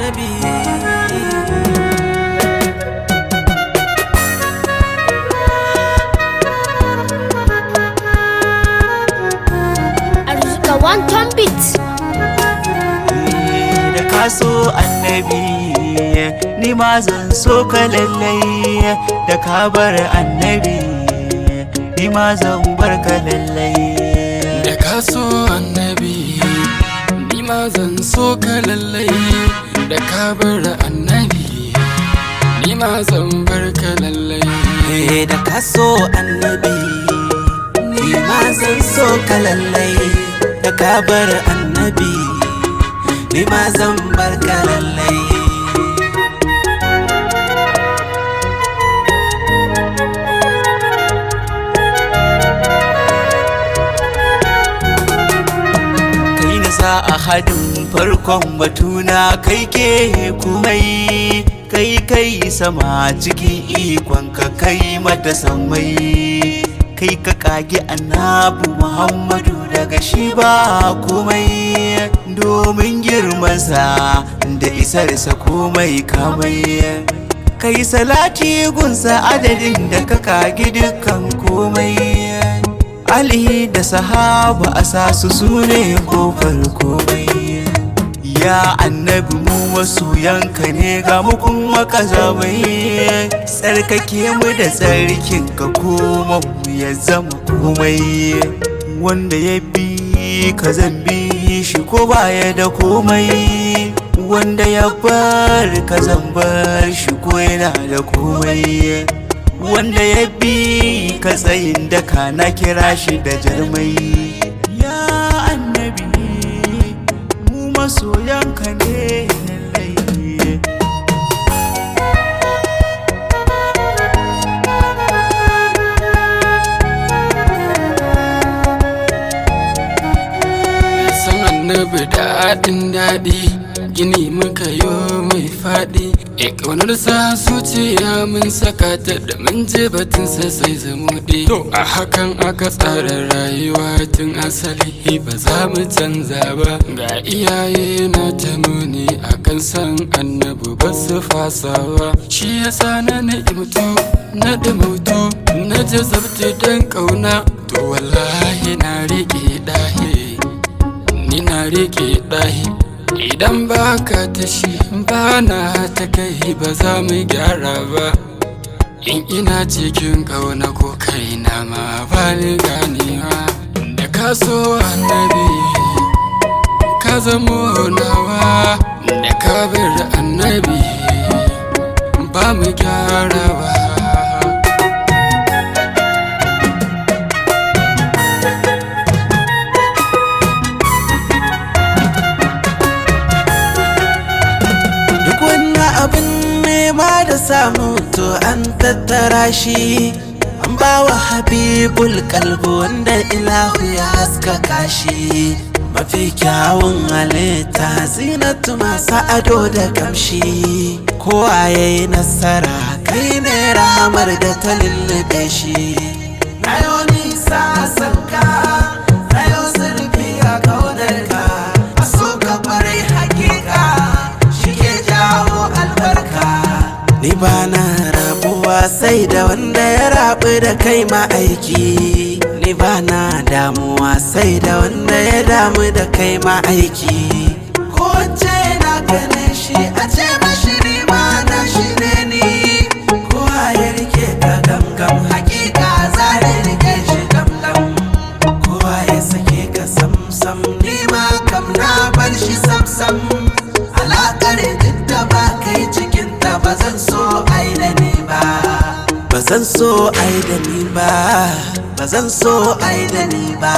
annabi. Arzika one ton beat. Da ka so annabi ni ma zan so ka lallai, da ka bar annabi ni ma zan bar ka lallai. Da ka so annabi ni ma zan so ka lallai, da ka bar annabi ni ma zan bar ka lallai. Da ka so annabi ni ma zan so ka lallai, da ka bar annabi ni ma zan bar ka lallai. Sa a hadin farkon batuna kai ke kumai, kai sama cikin ikonka kai mata sammai, kai ka kage annabi Muhammadu daga shi ba komai, domin girmansa da isarsa komai kamai, kai salati gunsa adadin da ka kage dukkan komai. Ali da sahaba a sasu su ne kofar komai. Ya annabi mu masoyanka ne ga mu kuma kazamai, tsarkake mu da tsarkin ka koma mu ya zama komai. Wanda ya bi ka zan bi shi ko baya da komai, wanda ya bar ka zan bar shi ko yana da komai. Wanda ya bi ka tsayin daka na kira shi da jarmai. Ya annabi mu masoyanka ne lallai. San annabi daɗin daɗi, gini muka yo mai faɗi. Ƙaunar sa zuciya mun saka ta da mun je batun sa sai zamuɗi. To a hakan aka tsara rayuwa tun asali ba za mu canza ba. Ga iyaye na ta nuni akan san annabi ba su fasa ba. Shi yasa na ni'imtu na dumautu na jazabta dan ƙauna. To wallahi na riƙe ɗahi, ni na riƙe ɗahi. Idan ba ka ta shi ba na ta kai ba za mu gyara ba. In ina cikin ƙauna ko kaina ma ba ni ganewa. Da ka so annabi ka zamo nawa, da ka bar annabi ba mu gyarawa. Abin nema da samu to an tattara shi, an bawa habibul kalbu wanda ilahu ya haskaka shi. Mafi kyawun halitta zinatu masu ado da kamshi, kowa ya yi nasara kai ne rahamar da ta lullube shi. Nayo nisa sanka, nayo zurfi a kaunarka, a so ka kwarai hakika shi ke jawo albarka. Ni ba na rabuwa sai da wanda ya rabu da kai ma'aiki, ni ba na damuwa sai da wanda ya damu da kai ma'aiki. Ko ce na gane shi a ce mashi ni ma na shi ne ni, kowa ya rike ka gamgam hakika za ya rike shi gamgam. Kowa ya sake ka samsam ni ma kam na bar shi samsam. Alaƙar duk da ba kai cikinta ba zan so ai da ni ba, ba zan so ai da ni ba, ba zan so ai da ni ba.